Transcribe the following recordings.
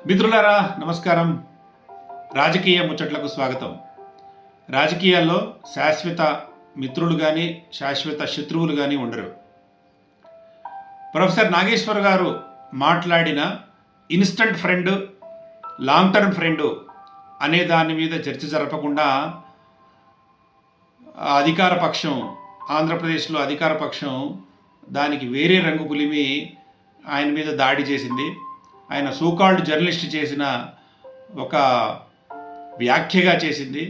మిత్రులారా నమస్కారం. రాజకీయ ముచ్చట్లకు స్వాగతం. రాజకీయాల్లో శాశ్వత మిత్రులు కానీ శాశ్వత శత్రువులు కానీ ఉండరు. ప్రొఫెసర్ నాగేశ్వర్ గారు మాట్లాడిన instant friend, long term friend అనే దాని మీద చర్చ జరపకుండా అధికార పక్షం, ఆంధ్రప్రదేశ్లో అధికార పక్షం దానికి వేరే రంగు పులిమి ఆయన మీద దాడి చేసింది. ఆయన సోకాల్డ్ జర్నలిస్ట్ చేసిన ఒక వ్యాఖ్యగా చేసింది.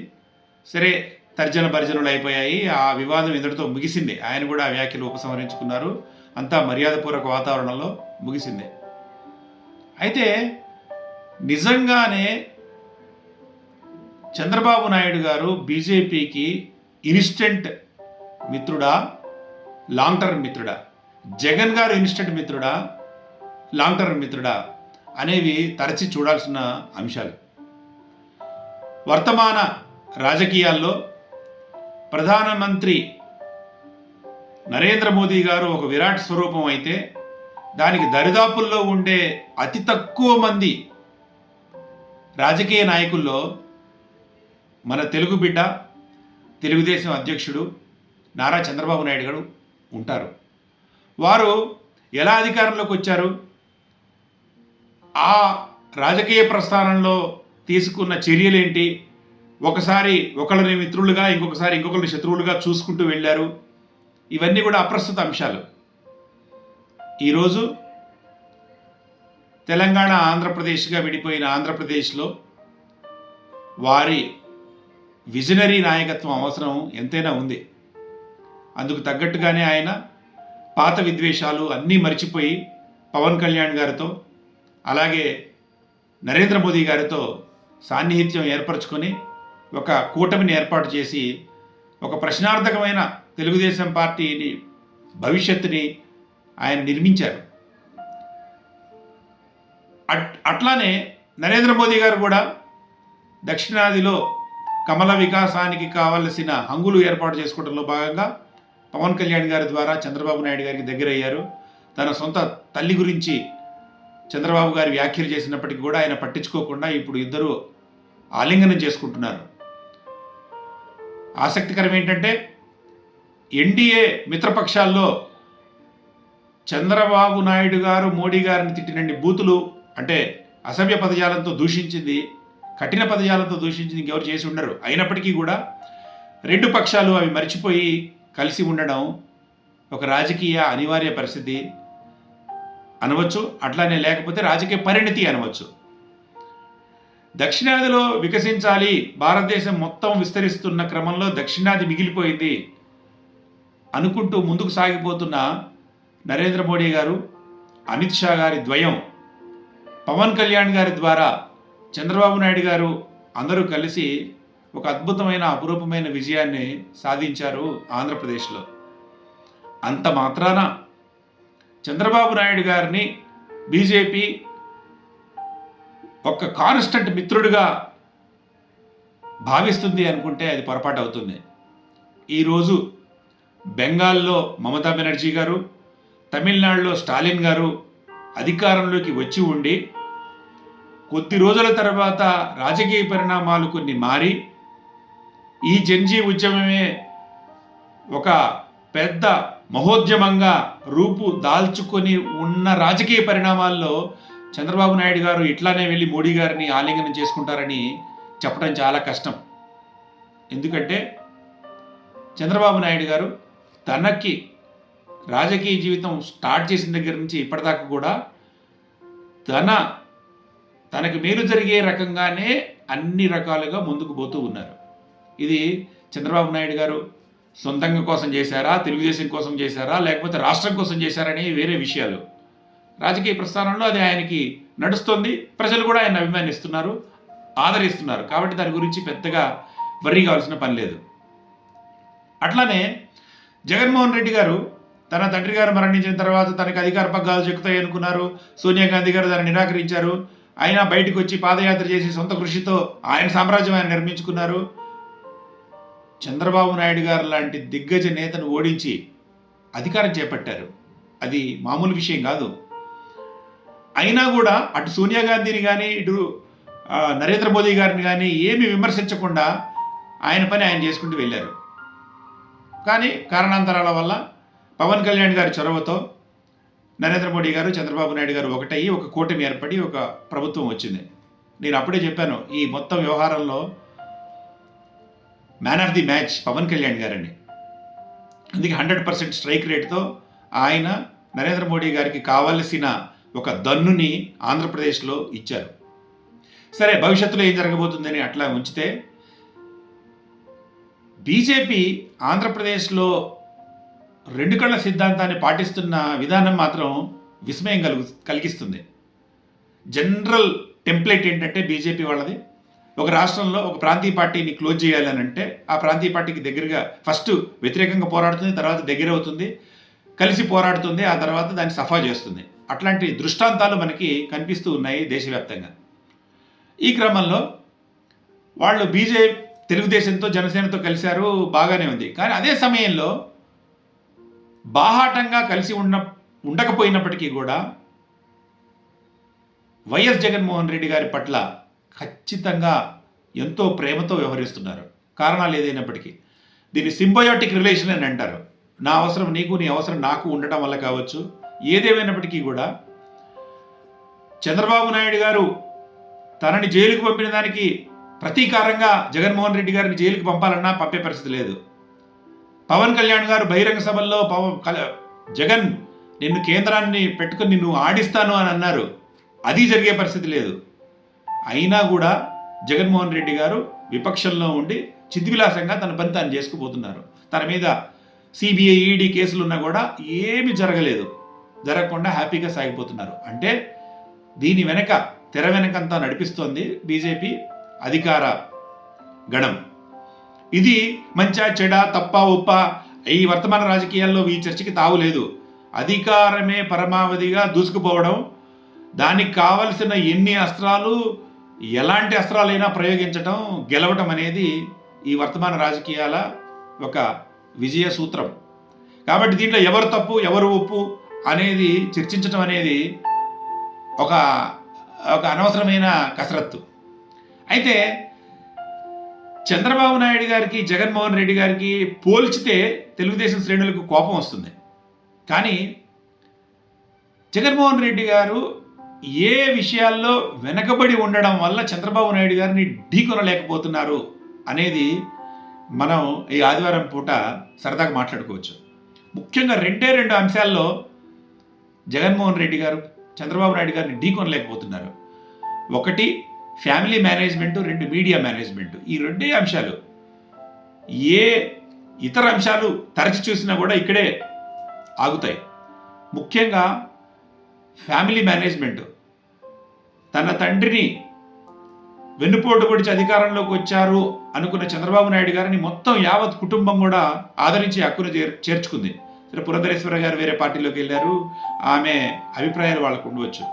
సరే, తర్జన భర్జనలు అయిపోయాయి. ఆ వివాదం ఇంతటితో ముగిసింది. ఆయన కూడా ఆ వ్యాఖ్యలు ఉపసంహరించుకున్నారు. అంతా మర్యాదపూర్వక వాతావరణంలో ముగిసింది. అయితే నిజంగానే చంద్రబాబు నాయుడు గారు బీజేపీకి ఇన్స్టెంట్ మిత్రుడా, లాంగ్ టర్మ్ మిత్రుడా? జగన్ గారు ఇన్స్టెంట్ మిత్రుడా, లాంగ్ టర్మ్ మిత్రుడా అనేవి తరచి చూడాల్సిన అంశాలు. వర్తమాన రాజకీయాల్లో ప్రధానమంత్రి నరేంద్ర మోదీ గారు ఒక విరాట్ స్వరూపం అయితే, దానికి దరిదాపుల్లో ఉండే అతి తక్కువ మంది రాజకీయ నాయకుల్లో మన తెలుగు బిడ్డ, తెలుగుదేశం అధ్యక్షుడు నారా చంద్రబాబు నాయుడు గారు ఉంటారు. వారు ఎలా అధికారంలోకి వచ్చారు? ఆ రాజకీయ ప్రస్థానంలో తీసుకున్న చర్యలేంటి? ఒకసారి ఒకళ్ళని మిత్రులుగా, ఇంకొకరిని శత్రువులుగా చూసుకుంటూ వెళ్ళారు. ఇవన్నీ కూడా అప్రస్తుత అంశాలు. ఈరోజు తెలంగాణ, ఆంధ్రప్రదేశ్గా విడిపోయిన ఆంధ్రప్రదేశ్లో వారి విజనరీ నాయకత్వం అవసరం ఎంతైనా ఉంది. అందుకు తగ్గట్టుగానే ఆయన పాత విద్వేషాలు అన్నీ మర్చిపోయి పవన్ కళ్యాణ్ గారితో, అలాగే నరేంద్ర మోదీ గారితో సాన్నిహిత్యం ఏర్పరచుకొని ఒక కూటమిని ఏర్పాటు చేసి ఒక ప్రశ్నార్థకమైన తెలుగుదేశం పార్టీని భవిష్యత్తుని ఆయన నిర్మించారు. అట్లానే నరేంద్ర మోదీ గారు కూడా దక్షిణాదిలో కమల వికాసానికి కావలసిన హంగులు ఏర్పాటు చేసుకోవడంలో భాగంగా పవన్ కళ్యాణ్ గారి ద్వారా చంద్రబాబు నాయుడు గారికి దగ్గరయ్యారు. తన సొంత తల్లి గురించి చంద్రబాబు గారి వ్యాఖ్యలు చేసినప్పటికీ కూడా ఆయన పట్టించుకోకుండా ఇప్పుడు ఇద్దరు ఆలింగనం చేసుకుంటున్నారు. ఆసక్తికరం ఏంటంటే, ఎన్డీఏ మిత్రపక్షాల్లో చంద్రబాబు నాయుడు గారు మోడీ గారిని తిట్టినన్ని బూతులు, అంటే అసభ్య పదజాలంతో దూషించింది, కఠిన పదజాలంతో దూషించింది ఇంకెవరు చేసి ఉండరు. అయినప్పటికీ కూడా రెండు పక్షాలు అవి మర్చిపోయి కలిసి ఉండడం ఒక రాజకీయ అనివార్య పరిస్థితి అనవచ్చు. అట్లానే లేకపోతే రాజకీయ పరిణతి అనవచ్చు. దక్షిణాదిలో వికసించాలి, భారతదేశం మొత్తం విస్తరిస్తున్న క్రమంలో దక్షిణాది మిగిలిపోయింది అనుకుంటూ ముందుకు సాగిపోతున్న నరేంద్ర మోడీ గారు, అమిత్ షా గారి ద్వయం, పవన్ కళ్యాణ్ గారి ద్వారా చంద్రబాబు నాయుడు గారు అందరూ కలిసి ఒక అద్భుతమైన, అపురూపమైన విజయాన్ని సాధించారు ఆంధ్రప్రదేశ్లో. అంత మాత్రాన చంద్రబాబు నాయుడు గారిని బీజేపీ ఒక కాన్స్టెంట్ మిత్రుడిగా భావిస్తుంది అనుకుంటే అది పొరపాటు అవుతుంది. ఈరోజు బెంగాల్లో మమతా బెనర్జీ గారు, తమిళనాడులో స్టాలిన్ గారు అధికారంలోకి వచ్చి ఉండి కొద్ది రోజుల తర్వాత రాజకీయ పరిణామాలు కొన్ని మారి ఈ జన్జీ ఉద్యమమే ఒక పెద్ద మహోద్యమంగా రూపు దాల్చుకొని ఉన్న రాజకీయ పరిణామాల్లో చంద్రబాబు నాయుడు గారు ఇట్లానే వెళ్ళి మోడీ గారిని ఆలింగనం చేసుకుంటారని చెప్పడం చాలా కష్టం. ఎందుకంటే చంద్రబాబు నాయుడు గారు తనకి రాజకీయ జీవితం స్టార్ట్ చేసిన దగ్గర నుంచి ఇప్పటిదాకా కూడా తనకి మేలు జరిగే రకంగానే అన్ని రకాలుగా ముందుకు పోతూ ఉన్నారు. ఇది చంద్రబాబు నాయుడు గారు సొంతంగా కోసం చేశారా, తెలుగుదేశం కోసం చేశారా, లేకపోతే రాష్ట్రం కోసం చేశారనే వేరే విషయాలు. రాజకీయ ప్రస్థానంలో అది ఆయనకి నడుస్తుంది. ప్రజలు కూడా ఆయన అభిమానిస్తున్నారు, ఆదరిస్తున్నారు. కాబట్టి దాని గురించి పెద్దగా వర్రీ కావాల్సిన పని లేదు. అట్లానే జగన్మోహన్ రెడ్డి గారు తన తండ్రి గారు మరణించిన తర్వాత తనకు అధికార పగ్గాలు చెక్కుతాయి అనుకున్నారు. సోనియా గాంధీ గారు దాన్ని నిరాకరించారు. అయినా బయటకు వచ్చి పాదయాత్ర చేసి సొంత కృషితో ఆయన సామ్రాజ్యం ఆయన నిర్మించుకున్నారు. చంద్రబాబు నాయుడు గారు లాంటి దిగ్గజ నేతను ఓడించి అధికారం చేపట్టారు. అది మామూలు విషయం కాదు. అయినా కూడా అటు సోనియా గాంధీని కానీ ఇటు నరేంద్ర మోదీ గారిని కానీ ఏమి విమర్శించకుండా ఆయన పని ఆయన చేసుకుంటూ వెళ్ళారు. కానీ కారణాంతరాల వల్ల పవన్ కళ్యాణ్ గారి చొరవతో నరేంద్ర మోడీ గారు, చంద్రబాబు నాయుడు గారు ఒకటయ్యి ఒక కూటమి ఏర్పడి ఒక ప్రభుత్వం వచ్చింది. నేను అప్పుడే చెప్పాను, ఈ మొత్తం వ్యవహారంలో man of the match Pavan Kalyan గారని. అందుకే 100% స్ట్రైక్ రేట్తో ఆయన నరేంద్ర మోడీ గారికి కావలసిన ఒక దన్నుని ఆంధ్రప్రదేశ్లో ఇచ్చారు. సరే, భవిష్యత్తులో ఏం జరగబోతుందని అట్లా ఉంచితే, బీజేపీ ఆంధ్రప్రదేశ్లో రెండు కళ్ళ సిద్ధాంతాన్ని పాటిస్తున్న విధానం మాత్రం విస్మయం కలిగిస్తుంది. జనరల్ టెంప్లెట్ ఏంటంటే బీజేపీ వాళ్ళది, ఒక రాష్ట్రంలో ఒక ప్రాంతీయ పార్టీని క్లోజ్ చేయాలని అంటే ఆ ప్రాంతీయ పార్టీకి దగ్గరగా ఫస్ట్ వ్యతిరేకంగా పోరాడుతుంది, తర్వాత దగ్గర అవుతుంది, కలిసి పోరాడుతుంది, ఆ తర్వాత దాన్ని సఫా చేస్తుంది. అట్లాంటి దృష్టాంతాలు మనకి కనిపిస్తూ ఉన్నాయి దేశవ్యాప్తంగా. ఈ క్రమంలో వాళ్ళు తెలుగుదేశంతో జనసేనతో కలిశారు, బాగానే ఉంది. కానీ అదే సమయంలో బాహాటంగా కలిసి ఉండకపోయినప్పటికీ కూడా వైఎస్ జగన్మోహన్ రెడ్డి గారి పట్ల ఖచ్చితంగా ఎంతో ప్రేమతో వ్యవహరిస్తున్నారు. కారణాలు ఏదైనప్పటికీ దీన్ని సింబయోటిక్ రిలేషన్ అని అంటారు. నా అవసరం నీకు, నీ అవసరం నాకు ఉండటం వల్ల కావచ్చు. ఏదేమైనప్పటికీ కూడా చంద్రబాబు నాయుడు గారు తనని జైలుకు పంపిన దానికి ప్రతీకారంగా జగన్మోహన్ రెడ్డి గారిని జైలుకి పంపాలన్నా పంపే పరిస్థితి లేదు. పవన్ కళ్యాణ్ గారు బహిరంగ సభల్లో జగన్ నిన్ను కేంద్రాన్ని పెట్టుకుని నిన్ను ఆడిస్తాను అని అన్నారు, అది జరిగే పరిస్థితి లేదు. అయినా కూడా జగన్మోహన్ రెడ్డి గారు విపక్షంలో ఉండి చిద్విలాసంగా తన పని తాను చేసుకుపోతున్నారు. తన మీద సిబిఐ, ఈడీ కేసులు ఉన్నా కూడా ఏమి జరగకుండా హ్యాపీగా సాగిపోతున్నారు. అంటే దీని వెనక తెర వెనకంతా నడిపిస్తోంది బీజేపీ అధికార గణం. ఇది మంచా చెడా తప్ప ఉప్ప ఈ వర్తమాన రాజకీయాల్లో ఈ చర్చకి తావులేదు. అధికారమే పరమావధిగా దూసుకుపోవడం, దానికి కావలసిన ఎన్ని అస్త్రాలు, ఎలాంటి అస్త్రాలైనా ప్రయోగించడం, గెలవటం అనేది ఈ వర్తమాన రాజకీయాల ఒక విజయ సూత్రం. కాబట్టి దీంట్లో ఎవరు తప్పు ఎవరు ఒప్పు అనేది చర్చించడం అనేది ఒక అనవసరమైన కసరత్తు. అయితే చంద్రబాబు నాయుడు గారికి, జగన్మోహన్ రెడ్డి గారికి పోల్చితే తెలుగుదేశం శ్రేణులకు కోపం వస్తుంది. కానీ జగన్మోహన్ రెడ్డి గారు ఏ విషయాల్లో వెనకబడి ఉండడం వల్ల చంద్రబాబు నాయుడు గారిని ఢీకొనలేకపోతున్నారు అనేది మనం ఈ ఆదివారం పూట సరదాగా మాట్లాడుకోవచ్చు. ముఖ్యంగా రెండు అంశాల్లో జగన్మోహన్ రెడ్డి గారు చంద్రబాబు నాయుడు గారిని ఢీకొనలేకపోతున్నారు. ఒకటి ఫ్యామిలీ మేనేజ్మెంటు, రెండు మీడియా మేనేజ్మెంటు. ఈ రెండే అంశాలు. ఏ ఇతర అంశాలు తరచి చూసినా కూడా ఇక్కడే ఆగుతాయి. ముఖ్యంగా ఫ్యామిలీ మేనేజ్మెంటు. తన తండ్రిని వెన్నుపోటు పొడిచి అధికారంలోకి వచ్చారు అనుకున్న చంద్రబాబు నాయుడు గారిని మొత్తం యావత్ కుటుంబం కూడా ఆదరించి హక్కును చేర్చుకుంది. సరే, పురంధరేశ్వర గారు వేరే పార్టీలోకి వెళ్ళారు, ఆమె అభిప్రాయాలు వాళ్ళకు ఉండవచ్చు.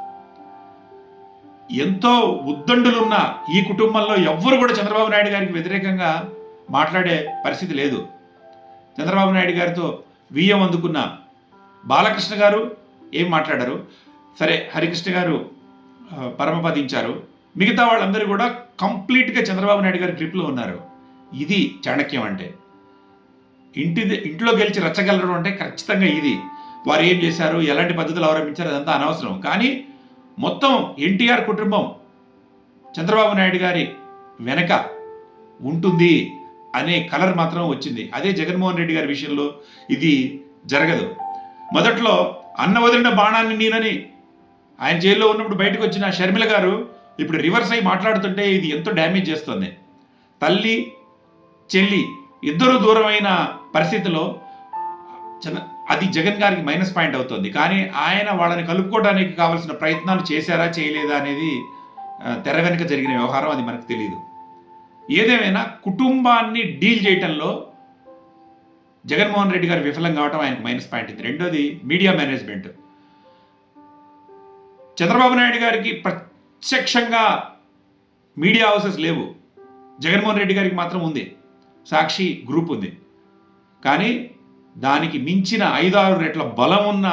ఎంతో ఉద్దండులున్న ఈ కుటుంబంలో ఎవ్వరు కూడా చంద్రబాబు నాయుడు గారికి వ్యతిరేకంగా మాట్లాడే పరిస్థితి లేదు. చంద్రబాబు నాయుడు గారితో వియ్యం అందుకున్న బాలకృష్ణ గారు ఏం మాట్లాడారు? సరే, హరికృష్ణ గారు పరమపదించారు. మిగతా వాళ్ళందరూ కూడా కంప్లీట్గా చంద్రబాబు నాయుడు గారి గ్రిప్లో ఉన్నారు. ఇది చాణక్యం అంటే. ఇంట్లో గెలిచి రచ్చగలరు అంటే ఖచ్చితంగా ఇది. వారు ఏం చేశారు, ఎలాంటి పద్ధతులు అవలంబించారు, అదంతా అనవసరం. కానీ మొత్తం ఎన్టీఆర్ కుటుంబం చంద్రబాబు నాయుడు గారి వెనక ఉంటుంది అనే కలర్ మాత్రం వచ్చింది. అదే జగన్మోహన్ రెడ్డి గారి విషయంలో ఇది జరగదు. మొదట్లో అన్న వదిలిన బాణాన్ని నేనని ఆయన జైల్లో ఉన్నప్పుడు బయటకు వచ్చిన షర్మిల గారు ఇప్పుడు రివర్స్ అయి మాట్లాడుతుంటే ఇది ఎంతో డ్యామేజ్ చేస్తుంది. తల్లి చెల్లి ఇద్దరు దూరమైన పరిస్థితిలో అది జగన్ గారికి మైనస్ పాయింట్ అవుతుంది. కానీ ఆయన వాళ్ళని కలుపుకోవడానికి కావాల్సిన ప్రయత్నాలు చేశారా చేయలేదా అనేది తెర వెనుక జరిగిన వ్యవహారం, అది మనకు తెలియదు. ఏదేమైనా కుటుంబాన్ని డీల్ చేయటంలో జగన్మోహన్ రెడ్డి గారు విఫలం కావటం ఆయనకు మైనస్ పాయింట్ ఇది. రెండోది మీడియా మేనేజ్మెంట్. చంద్రబాబు నాయుడు గారికి ప్రత్యక్షంగా మీడియా హౌసెస్ లేవు, జగన్మోహన్ రెడ్డి గారికి మాత్రం ఉంది. సాక్షి గ్రూప్ ఉంది. కానీ దానికి మించిన 5-6 రెట్ల బలం ఉన్న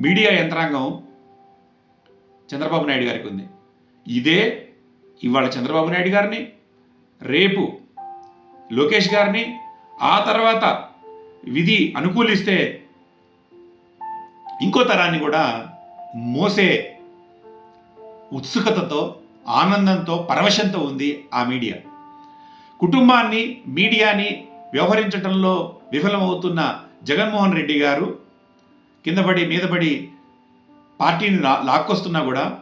మీడియా యంత్రాంగం చంద్రబాబు నాయుడు గారికి ఉంది. ఇదే ఇవాళ చంద్రబాబు నాయుడు గారిని, రేపు లోకేష్ గారిని, ఆ తర్వాత విధి అనుకూలిస్తే ఇంకో తరాన్ని కూడా మోసే ఉత్సుకతతో, ఆనందంతో, పరవశంతో ఉంది ఆ మీడియా. కుటుంబాన్ని, మీడియాని వ్యవహరించడంలో విఫలమవుతున్న జగన్మోహన్ రెడ్డి గారు కిందపడి మీదపడి పార్టీని లాక్కొస్తున్నా కూడా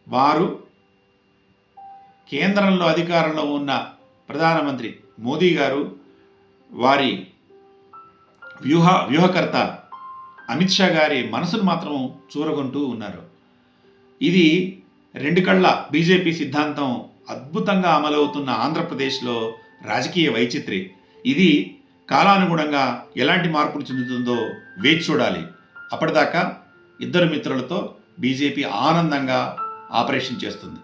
వారు కేంద్రంలో అధికారంలో ఉన్న ప్రధానమంత్రి మోదీ గారు, వారి వ్యూహకర్త అమిత్ షా గారి మనసును మాత్రం చూరగొంటూ ఉన్నారు. ఇది రెండు కళ్ళ బీజేపీ సిద్ధాంతం అద్భుతంగా అమలవుతున్న ఆంధ్రప్రదేశ్లో రాజకీయ వైచిత్రి. ఇది కాలానుగుణంగా ఎలాంటి మార్పులు చెందుతుందో వేచి చూడాలి. అప్పటిదాకా ఇద్దరు మిత్రులతో బీజేపీ ఆనందంగా ఆపరేషన్ చేస్తుంది.